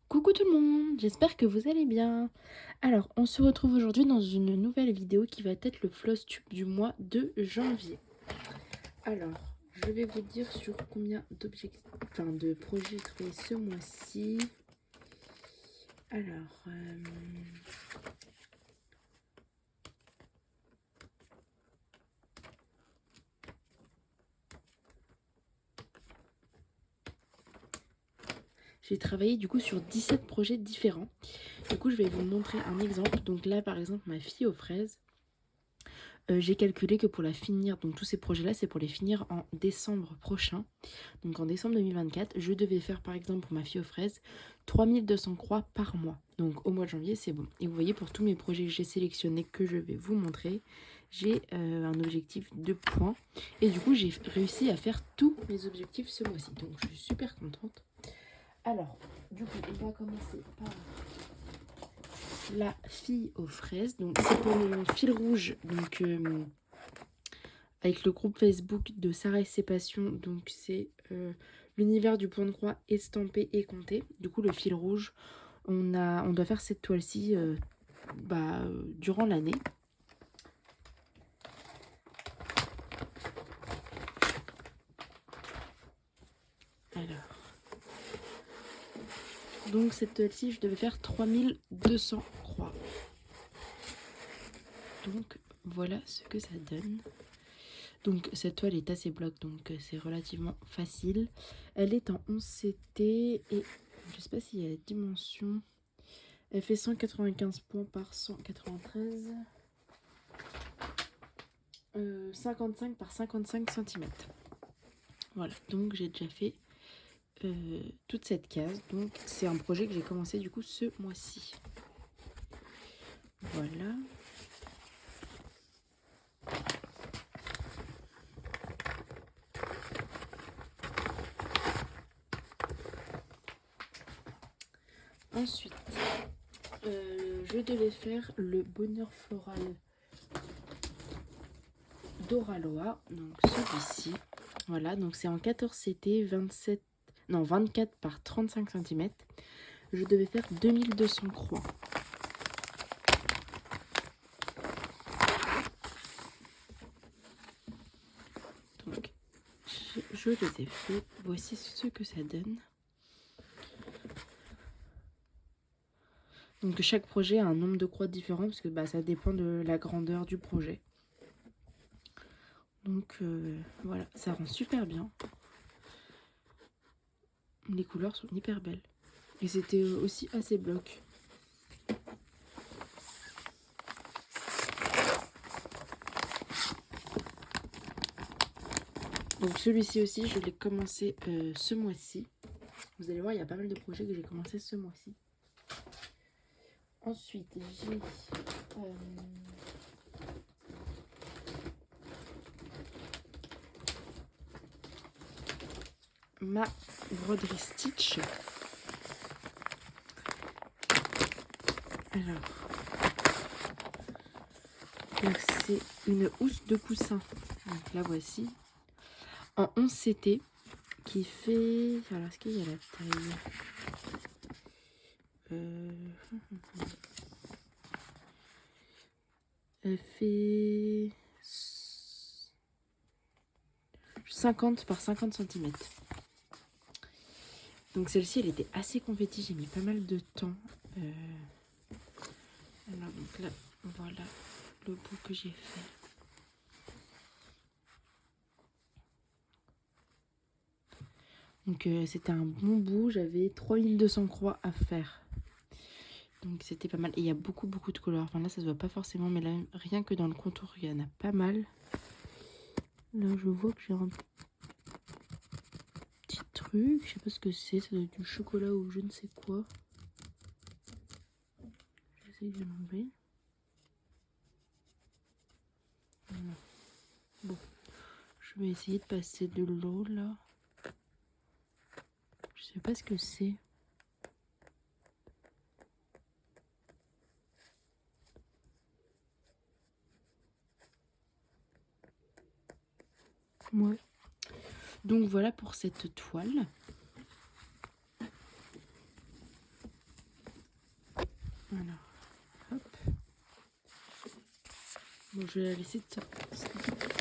Coucou tout le monde, j'espère que vous allez bien. Alors, on se retrouve aujourd'hui dans une nouvelle vidéo qui va être le Flosstube du mois de janvier. Alors, je vais vous dire sur combien de projets j'ai trouvé ce mois-ci. Alors, j'ai travaillé du coup sur 17 projets différents. Du coup, je vais vous montrer un exemple. Donc là, par exemple, ma fille aux fraises. J'ai calculé que pour la finir, donc tous ces projets-là, c'est pour les finir en décembre prochain. Donc en décembre 2024, je devais faire par exemple pour ma fille aux fraises 3200 croix par mois. Donc au mois de janvier, c'est bon. Et vous voyez, pour tous mes projets que j'ai sélectionnés, que je vais vous montrer, j'ai un objectif de points. Et du coup, j'ai réussi à faire tous mes objectifs ce mois-ci. Donc je suis super contente. Alors, du coup, on va commencer par la fille aux fraises. Donc c'est pour mon fil rouge. Donc avec le groupe Facebook de Sarah et ses passions. Donc c'est l'univers du point de croix estampé et compté. Du coup le fil rouge, on doit faire cette toile-ci durant l'année. Alors, donc cette toile-ci, je devais faire 3200 croix. Donc voilà ce que ça donne. Donc cette toile est assez bloc, donc c'est relativement facile. Elle est en 11 CT et je sais pas s'il y a la dimension. Elle fait 195 points par 193. 55 par 55 cm. Voilà, donc j'ai déjà fait toute cette case. Donc c'est un projet que j'ai commencé du coup ce mois-ci. Voilà. Ensuite, je devais faire le bonheur floral d'Oraloa. Donc celui-ci. Voilà, donc c'est en 14 CT, 24 par 35 cm. Je devais faire 2200 croix. Donc, je les ai fait. Voici ce que ça donne. Donc chaque projet a un nombre de croix différent parce que ça dépend de la grandeur du projet. Donc voilà, ça rend super bien. Les couleurs sont hyper belles. Et c'était aussi assez bloc. Donc celui-ci aussi, je l'ai commencé ce mois-ci. Vous allez voir, il y a pas mal de projets que j'ai commencé ce mois-ci. Ensuite, j'ai ma broderie Stitch. Alors, c'est une housse de coussin. Donc la voici. En 11 CT qui fait... Alors, est-ce qu'il y a la taille Elle fait 50 par 50 cm. Donc celle-ci, elle était assez confetti. J'ai mis pas mal de temps. Alors, donc là, voilà le bout que j'ai fait. Donc c'était un bon bout. J'avais 3200 croix à faire. Donc c'était pas mal. Et il y a beaucoup de couleurs. Enfin là, ça se voit pas forcément. Mais là, rien que dans le contour, il y en a pas mal. Là, je vois que j'ai un petit truc. Je sais pas ce que c'est. Ça doit être du chocolat ou je ne sais quoi. J'essaye de l'enlever. Voilà. Bon. Je vais essayer de passer de l'eau là. Je sais pas ce que c'est. Ouais. Donc voilà pour cette toile. Alors, hop. Bon, je vais la laisser de sortir.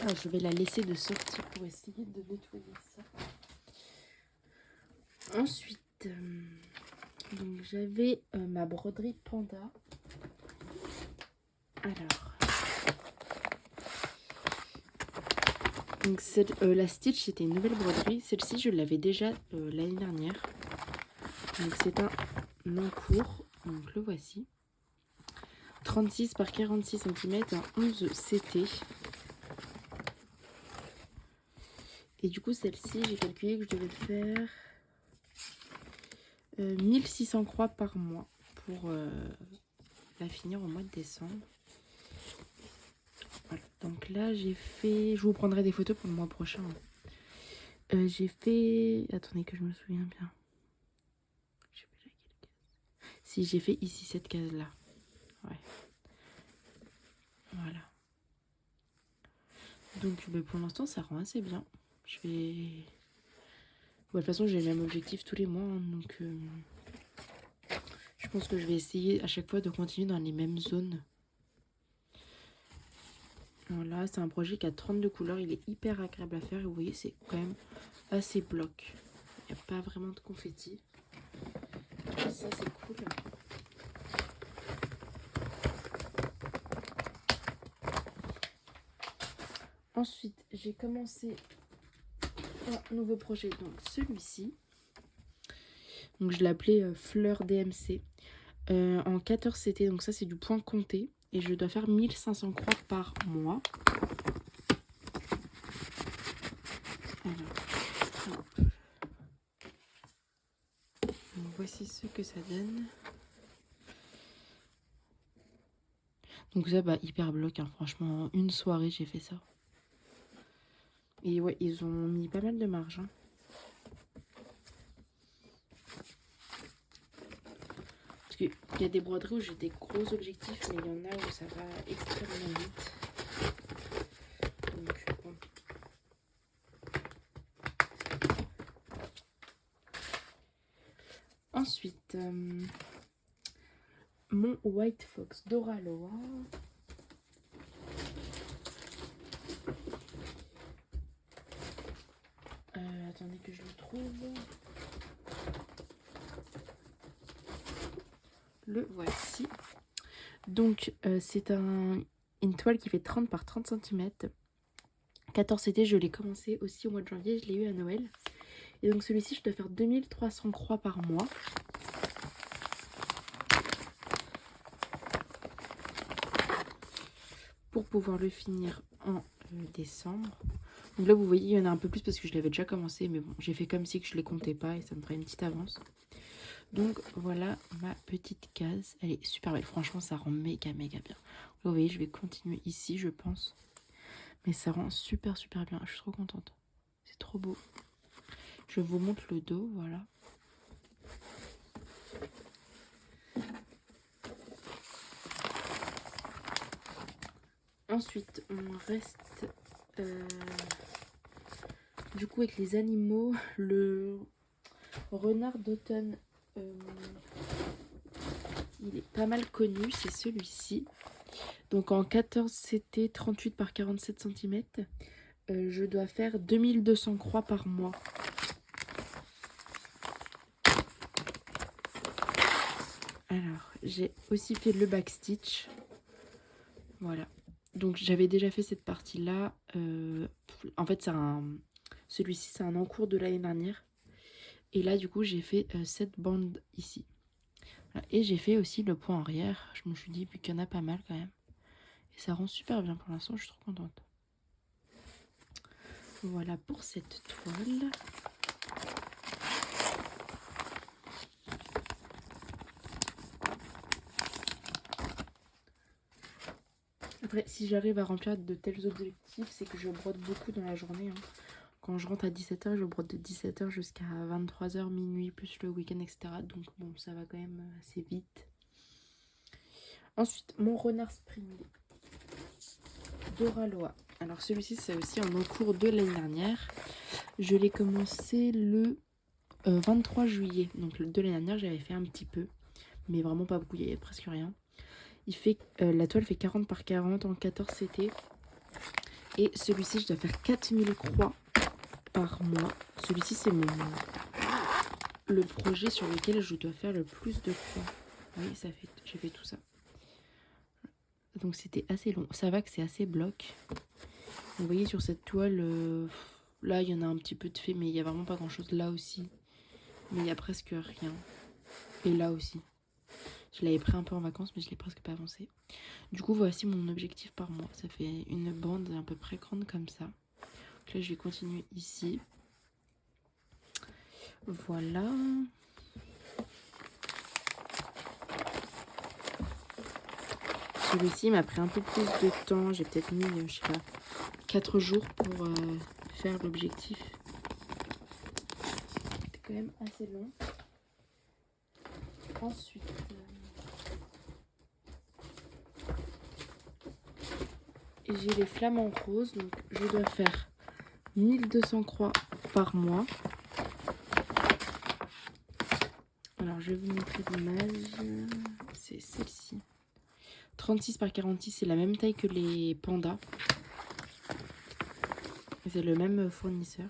Ah, je vais la laisser de sortir pour essayer de nettoyer ça. Ensuite, donc j'avais ma broderie panda. Alors, donc la Stitch, c'était une nouvelle broderie. Celle-ci, je l'avais déjà l'année dernière. Donc c'est un encours. Donc le voici. 36 par 46 cm, un 11 CT. Et du coup, celle-ci, j'ai calculé que je devais faire 1600 croix par mois pour la finir au mois de décembre. Voilà. Donc là, j'ai fait... Je vous prendrai des photos pour le mois prochain. J'ai fait... Attendez que je me souviens bien. J'ai fait laquelle case? Si, j'ai fait ici cette case-là. Ouais. Voilà. Donc pour l'instant, ça rend assez bien. Je vais... de toute façon, j'ai le même objectif tous les mois. Hein, donc je pense que je vais essayer à chaque fois de continuer dans les mêmes zones. Voilà, c'est un projet qui a 32 couleurs. Il est hyper agréable à faire. Et vous voyez, c'est quand même assez bloc. Il n'y a pas vraiment de confetti. Ça, c'est cool. Ensuite, j'ai commencé un nouveau projet. Donc, celui-ci. Donc, je l'appelais Fleur DMC. En 14 CT. Donc, ça, c'est du point compté. Et je dois faire 1500 croix par mois. Alors, donc, voici ce que ça donne. Donc ça, bah, hyper bloc, hein. Franchement, une soirée, j'ai fait ça. Et ouais, ils ont mis pas mal de marge. Hein. Parce qu'il y a des broderies où j'ai des gros objectifs, mais il y en a où ça va extrêmement vite. Donc, bon. Ensuite, mon White Fox Doraloa. Attendez que je le trouve. Le voici. Donc, c'est une toile qui fait 30 par 30 cm. 14 CT, je l'ai commencé aussi au mois de janvier. Je l'ai eu à Noël. Et donc, celui-ci, je dois faire 2300 croix par mois. Pour pouvoir le finir en décembre. Donc là, vous voyez, il y en a un peu plus parce que je l'avais déjà commencé. Mais bon, j'ai fait comme si que je ne les comptais pas et ça me ferait une petite avance. Donc voilà ma petite case. Elle est super belle. Franchement, ça rend méga bien. Vous voyez, je vais continuer ici, je pense. Mais ça rend super bien. Je suis trop contente. C'est trop beau. Je vous montre le dos, voilà. Ensuite, on reste du coup avec les animaux. Le renard d'automne, il est pas mal connu, c'est celui-ci. Donc en 14 CT, 38 par 47 cm, je dois faire 2200 croix par mois. Alors, j'ai aussi fait le backstitch. Voilà. Donc j'avais déjà fait cette partie-là. En fait, celui-ci, c'est un encours de l'année dernière. Et là, du coup, j'ai fait cette bande ici. Voilà. Et j'ai fait aussi le point arrière. Je me suis dit, vu qu'il y en a pas mal quand même. Et ça rend super bien pour l'instant, je suis trop contente. Voilà pour cette toile. Après, si j'arrive à remplir de tels objectifs, c'est que je brode beaucoup dans la journée. Hein. Quand je rentre à 17 h, je brode de 17 h jusqu'à 23 h, minuit, plus le week-end, etc. Donc bon, ça va quand même assez vite. Ensuite, mon renard spring Doraloa. Alors celui-ci, c'est aussi un encours de l'année dernière. Je l'ai commencé le 23 juillet. Donc de l'année dernière, j'avais fait un petit peu. mais vraiment pas beaucoup, il y a presque rien. La toile fait 40 par 40 en 14 CT. Et celui-ci, je dois faire 4000 croix par mois. Celui-ci, c'est le projet sur lequel je dois faire le plus de croix. Oui, j'ai fait tout ça. Donc c'était assez long. Ça va que c'est assez bloc. Vous voyez sur cette toile, là il y en a un petit peu de fait, mais il n'y a vraiment pas grand chose là aussi. Mais il n'y a presque rien. Et là aussi. Je l'avais pris un peu en vacances, mais je l'ai presque pas avancé. Du coup, voici mon objectif par mois. Ça fait une bande à peu près grande comme ça. Donc là, je vais continuer ici. Voilà. Celui-ci m'a pris un peu plus de temps. J'ai peut-être mis, je sais pas, 4 jours pour faire l'objectif. C'était quand même assez long. Ensuite, j'ai les flamants roses. Donc, je dois faire 1200 croix par mois. Alors, je vais vous montrer l'image. C'est celle-ci. 36 par 46, c'est la même taille que les pandas. C'est le même fournisseur.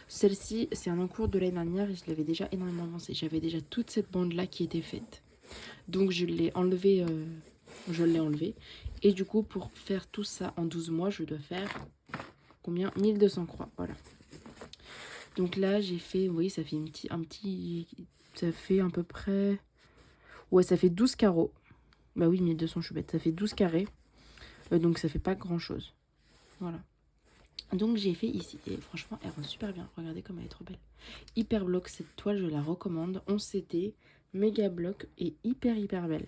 Celle-ci, c'est un encours de l'année dernière et je l'avais déjà énormément avancé. J'avais déjà toute cette bande-là qui était faite. Donc, je l'ai enlevée. Et du coup, pour faire tout ça en 12 mois, je dois faire combien? 1200 croix. Voilà. Donc là, j'ai fait, vous voyez, ça fait ça fait à peu près, ouais, ça fait 12 carreaux. Bah oui, 1200, je suis bête, ça fait 12 carrés. Donc ça fait pas grand chose. Voilà. Donc j'ai fait ici, et franchement, elle rend super bien. Regardez comme elle est trop belle. Hyper bloc, cette toile, je la recommande. 11 CT, méga bloc et hyper belle.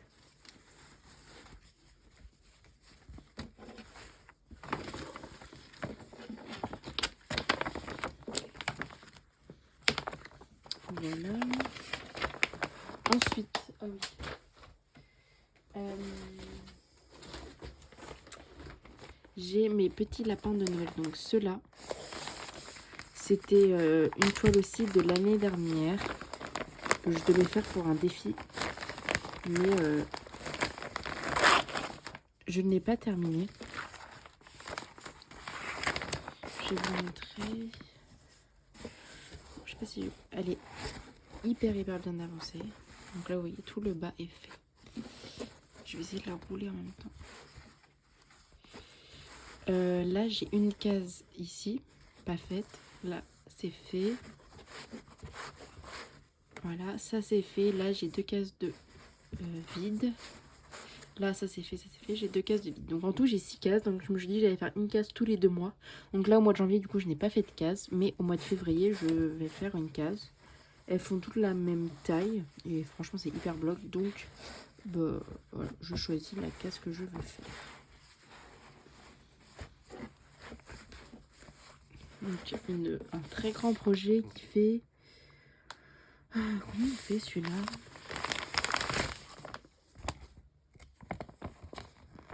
Voilà. Ensuite, oh oui. J'ai mes petits lapins de Noël. Donc ceux-là, c'était une toile aussi de l'année dernière que je devais faire pour un défi. Mais je ne l'ai pas terminé. Je vais vous montrer. Je sais pas si elle est hyper bien avancée. Donc là, vous voyez, tout le bas est fait. Je vais essayer de la rouler en même temps. Là, j'ai une case ici, pas faite. Là, c'est fait. Voilà, ça c'est fait. Là, j'ai 2 cases de vide. Là, ça c'est fait, ça c'est fait. J'ai 2 cases de vide. Donc en tout, j'ai 6 cases. Donc je me suis dit, j'allais faire une case tous les 2 mois. Donc là, au mois de janvier, du coup, je n'ai pas fait de case. Mais au mois de février, je vais faire une case. Elles font toutes la même taille. Et franchement, c'est hyper bloc. Donc, bah, voilà, je choisis la case que je veux faire. Donc, un très grand projet qui fait... combien il fait celui-là?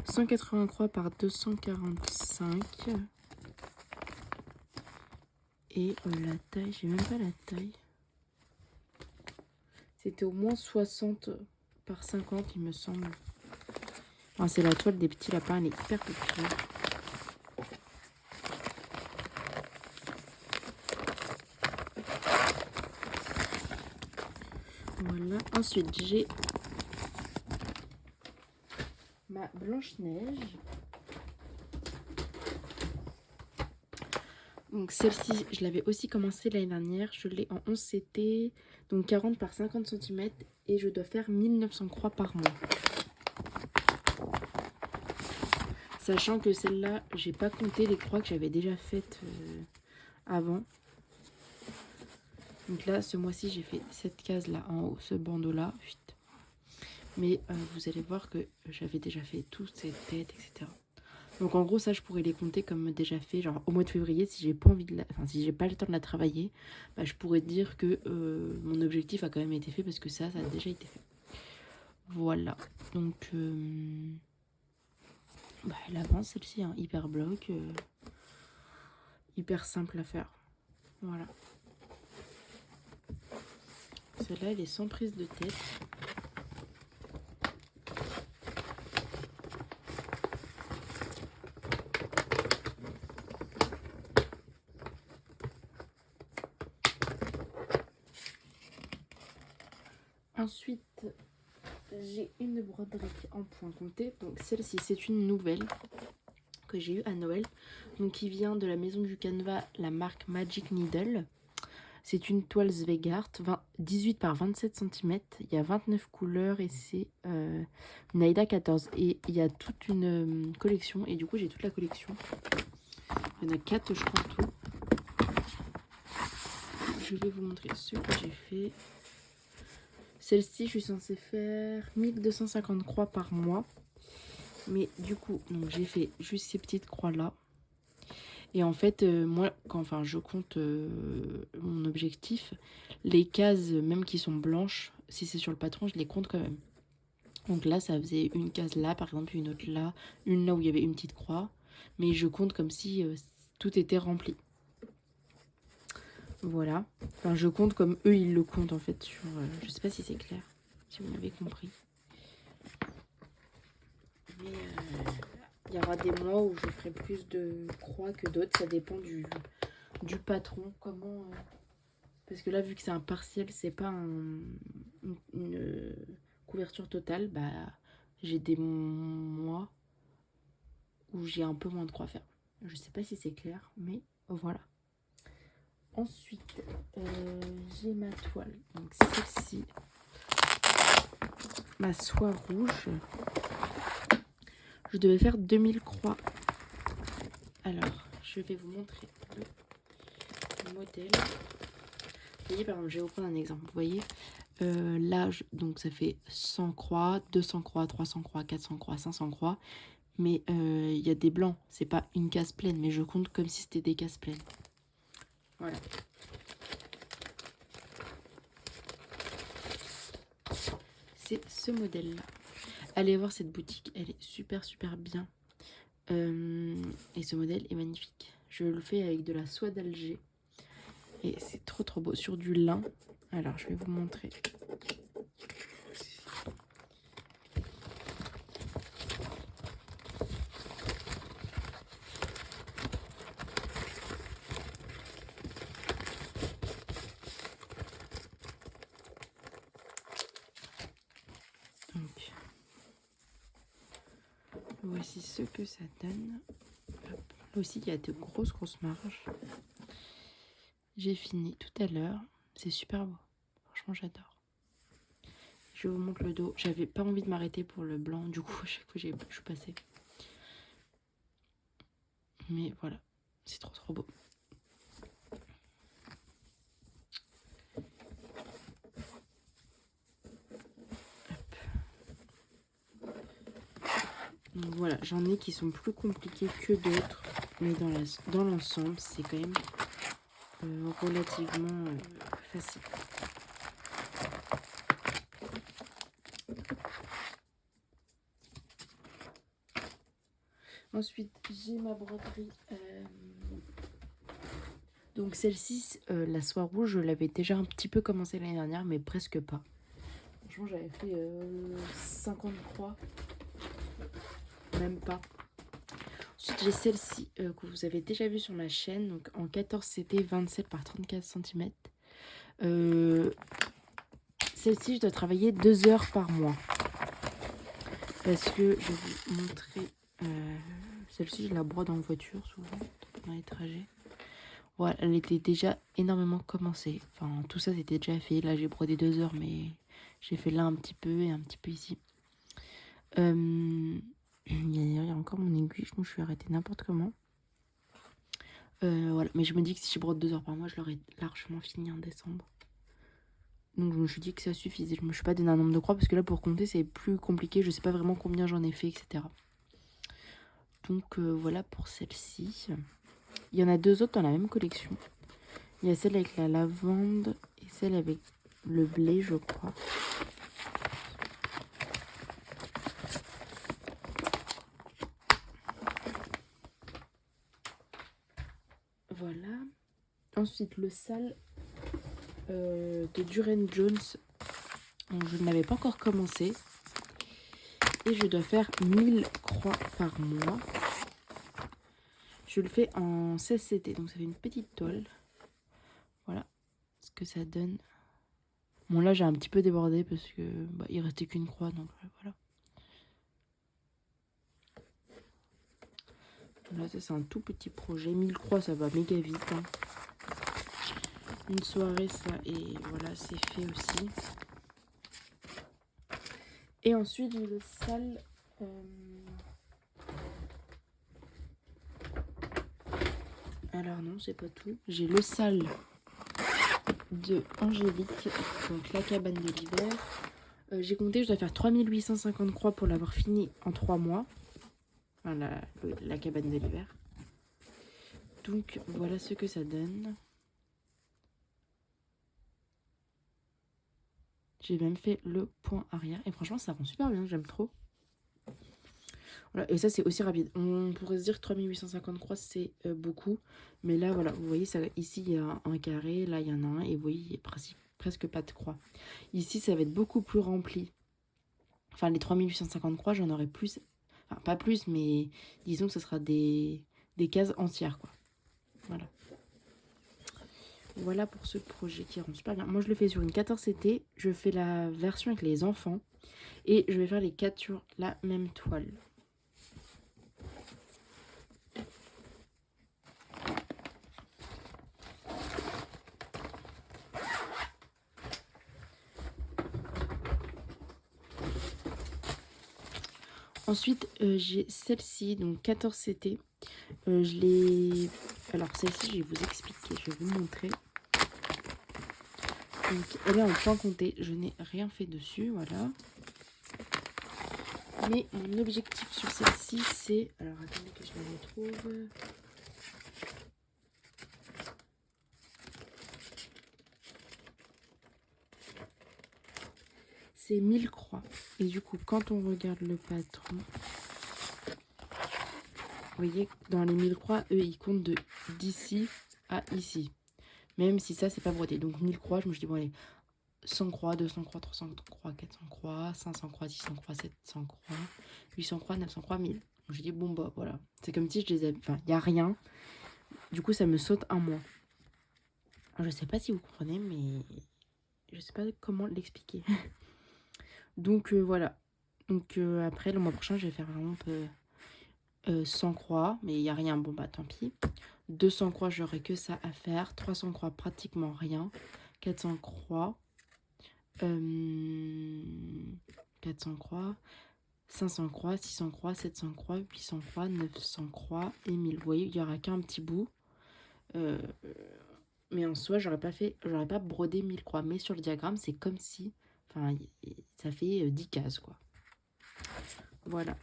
180 croix par 245. Et la taille, j'ai même pas la taille. C'était au moins 60 par 50, il me semble. Enfin, c'est la toile des petits lapins, elle est hyper populaire. Voilà. Ensuite, j'ai ma Blanche-Neige. Donc celle-ci, je l'avais aussi commencé l'année dernière. Je l'ai en 11 CT, donc 40 par 50 cm. Et je dois faire 1900 croix par mois. Sachant que celle-là, j'ai pas compté les croix que j'avais déjà faites avant. Donc là, ce mois-ci, j'ai fait cette case-là en haut, ce bandeau-là. Mais vous allez voir que j'avais déjà fait toutes ces têtes, etc. Donc en gros, ça, je pourrais les compter comme déjà fait. Genre au mois de février, si j'ai pas envie de si j'ai pas le temps de la travailler, bah, je pourrais dire que mon objectif a quand même été fait parce que ça a déjà été fait. Voilà. Donc bah, elle avance celle-ci, hein, hyper bloc, hyper simple à faire. Voilà. Celle-là, elle est sans prise de tête. Ensuite, j'ai une broderie en point compté. Donc celle-ci, c'est une nouvelle que j'ai eue à Noël. Donc qui vient de la maison du canevas, la marque Magic Needle. C'est une toile Zweigart, 18 par 27 cm. Il y a 29 couleurs et c'est une Aida 14. Et il y a toute une collection. Et du coup, j'ai toute la collection. Il y en a 4, je crois, en tout. Je vais vous montrer ce que j'ai fait. Celle-ci, je suis censée faire 1250 croix par mois. Mais du coup, j'ai fait juste ces petites croix-là. Et en fait, moi, quand je compte mon objectif, les cases, même qui sont blanches, si c'est sur le patron, je les compte quand même. Donc là, ça faisait une case là, par exemple, une autre là, une là où il y avait une petite croix. Mais je compte comme si tout était rempli. Voilà. Enfin, je compte comme eux, ils le comptent en fait sur... je sais pas si c'est clair, si vous m'avez compris. Mais il y aura des mois où je ferai plus de croix que d'autres. Ça dépend du patron. Comment... parce que là, vu que c'est un partiel, c'est pas une couverture totale, bah j'ai des mois où j'ai un peu moins de croix à faire. Je sais pas si c'est clair, mais voilà. Ensuite, j'ai ma toile. Donc celle-ci, ma soie rouge. Je devais faire 2000 croix. Alors, je vais vous montrer le modèle. Vous voyez, par exemple, je vais vous prendre un exemple. Vous voyez, là, donc ça fait 100 croix, 200 croix, 300 croix, 400 croix, 500 croix. Mais il y a des blancs. C'est pas une case pleine, mais je compte comme si c'était des cases pleines. Voilà. C'est ce modèle-là. Allez voir cette boutique. Elle est super, super bien. Et ce modèle est magnifique. Je le fais avec de la soie d'Alger. Et c'est trop, trop beau. Sur du lin. Alors, je vais vous montrer. Donc, voici ce que ça donne. Hop. Là aussi, il y a de grosses marges. J'ai fini tout à l'heure. C'est super beau. Franchement, j'adore. Je vous montre le dos. J'avais pas envie de m'arrêter pour le blanc. Du coup, à chaque fois, je suis passée. Mais voilà. C'est trop, trop beau. Donc voilà, j'en ai qui sont plus compliqués que d'autres. Mais dans l'ensemble, c'est quand même relativement facile. Ensuite, j'ai ma broderie. Donc celle-ci, la soie rouge, je l'avais déjà un petit peu commencé l'année dernière, mais presque pas. Franchement, j'avais fait 50 croix. Même pas. Ensuite, j'ai celle-ci que vous avez déjà vue sur ma chaîne. Donc en 14 CT, 27 par 34 cm. Celle-ci, je dois travailler 2 heures par mois. Parce que je vais vous montrer... celle-ci, je la brode en voiture souvent, dans les trajets. Voilà, elle était déjà énormément commencée. Enfin, tout ça, c'était déjà fait. Là, j'ai brodé 2 heures, mais j'ai fait là un petit peu et un petit peu ici. Il y a encore mon aiguille, je me suis arrêtée n'importe comment. Voilà, mais je me dis que si je brode 2 heures par mois, je l'aurais largement fini en décembre. Donc je me suis dit que ça suffisait. Je me suis pas donné un nombre de croix parce que là pour compter c'est plus compliqué. Je sais pas vraiment combien j'en ai fait, etc. Donc voilà pour celle-ci. Il y en a 2 autres dans la même collection. Il y a celle avec la lavande et celle avec le blé, je crois. Voilà. Ensuite le sale de Duran Jones. Donc, je n'avais pas encore commencé. Et je dois faire 1000 croix par mois. Je le fais en 16 CT. Donc ça fait une petite toile. Voilà ce que ça donne. Bon là j'ai un petit peu débordé parce que il restait qu'une croix, donc voilà. Là ça c'est un tout petit projet, 1000 croix ça va méga vite. Hein. Une soirée ça, et voilà c'est fait aussi. Et ensuite j'ai le sale... Alors non c'est pas tout. J'ai le sale de Angélique, donc la cabane de l'hiver. J'ai compté, je dois faire 3850 croix pour l'avoir fini en 3 mois. Enfin, la cabane de l'hiver. Donc voilà ce que ça donne. J'ai même fait le point arrière. Et franchement ça rend super bien, j'aime trop. Voilà, et ça c'est aussi rapide. On pourrait se dire que 3850 croix c'est beaucoup. Mais là voilà, vous voyez, ça, ici il y a un carré, là il y en a un. Et vous voyez, il y a presque pas de croix. Ici ça va être beaucoup plus rempli. Enfin les 3850 croix j'en aurai plus. Enfin pas plus, mais disons que ce sera des cases entières quoi. Voilà. Voilà pour ce projet qui rend super bien. Moi je le fais sur une 14CT. Je fais la version avec les enfants. Et je vais faire les 4 sur la même toile. Ensuite, j'ai celle-ci, donc 14CT. Je l'ai... Alors, celle-ci, je vais vous expliquer, je vais vous montrer. Donc, elle est en point compté. Je n'ai rien fait dessus, voilà. Mais mon objectif sur celle-ci, c'est... Alors, attendez que je la retrouve. C'est 1000 croix. Et du coup, quand on regarde le patron... Vous voyez, dans les 1000 croix, eux, ils comptent de d'ici à ici. Même si ça, c'est pas brodé. Donc 1000 croix, je me suis dit, bon allez, 100 croix, 200 croix, 300 croix, 400 croix, 500 croix, 600 croix, 700 croix, 800 croix, 900 croix, 1000. Donc j'ai dit, bon bah voilà. C'est comme si je les avais... Enfin, il n'y a rien. Du coup, ça me saute un mois. Alors, je sais pas si vous comprenez, mais je sais pas comment l'expliquer. Donc voilà. Donc après, le mois prochain, je vais faire vraiment 100 croix, mais il n'y a rien, bon bah tant pis. 200 croix, j'aurai que ça à faire. 300 croix, pratiquement rien. 400 croix. 400 croix. 500 croix, 600 croix, 700 croix, 800 croix, 900 croix et 1000. Vous voyez, il n'y aura qu'un petit bout. Mais en soi, j'aurais pas brodé 1000 croix. Mais sur le diagramme, c'est comme si... Enfin, ça fait 10 cases, quoi. Voilà.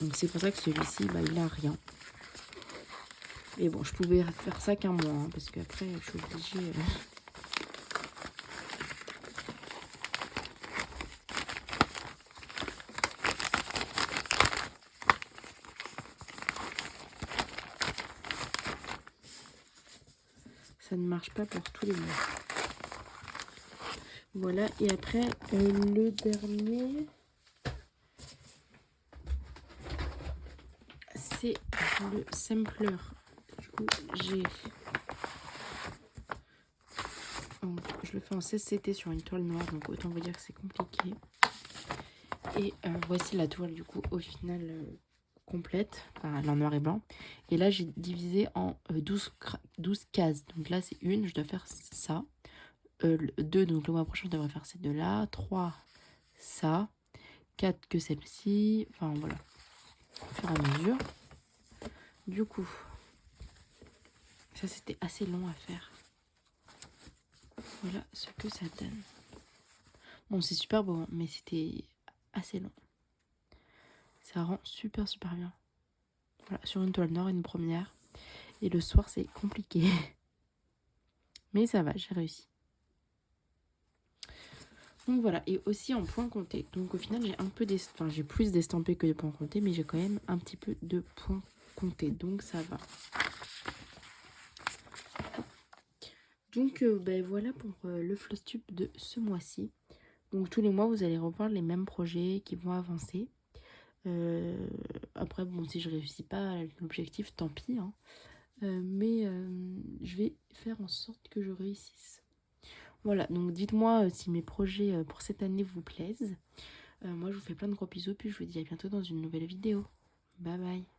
Donc c'est pour ça que celui-ci, bah, il a rien. Mais bon, je pouvais faire ça qu'un mois, hein, parce qu'après, je suis obligée... Ça ne marche pas pour tous les mois. Voilà, et après, le dernier... C'est le sampler. Du coup, j'ai... Je le fais en 16CT sur une toile noire, donc autant vous dire que c'est compliqué. Et voici la toile, du coup, au final, complète. Enfin, elle est en noir et blanc. Et là, j'ai divisé en 12 cases. Donc là, c'est une, je dois faire ça. 2, donc le mois prochain, je devrais faire ces deux-là. 3, ça. 4 que celle-ci. Enfin, voilà. Au fur et à mesure. Du coup, ça, c'était assez long à faire. Voilà ce que ça donne. Bon, c'est super beau, hein, mais c'était assez long. Ça rend super bien. Voilà, sur une toile noire, une première. Et le soir, c'est compliqué. Mais ça va, j'ai réussi. Donc voilà, et aussi en points comptés. Donc au final, j'ai un peu j'ai plus d'estampés que de points comptés, mais j'ai quand même un petit peu de points comptés. Donc ça va. Donc ben voilà pour le Flosstube de ce mois-ci. Donc tous les mois, vous allez revoir les mêmes projets qui vont avancer. Après, bon, si je réussis pas à l'objectif, tant pis. Hein. Mais je vais faire en sorte que je réussisse. Voilà, donc dites-moi si mes projets pour cette année vous plaisent. Moi, je vous fais plein de gros bisous, puis je vous dis à bientôt dans une nouvelle vidéo. Bye bye.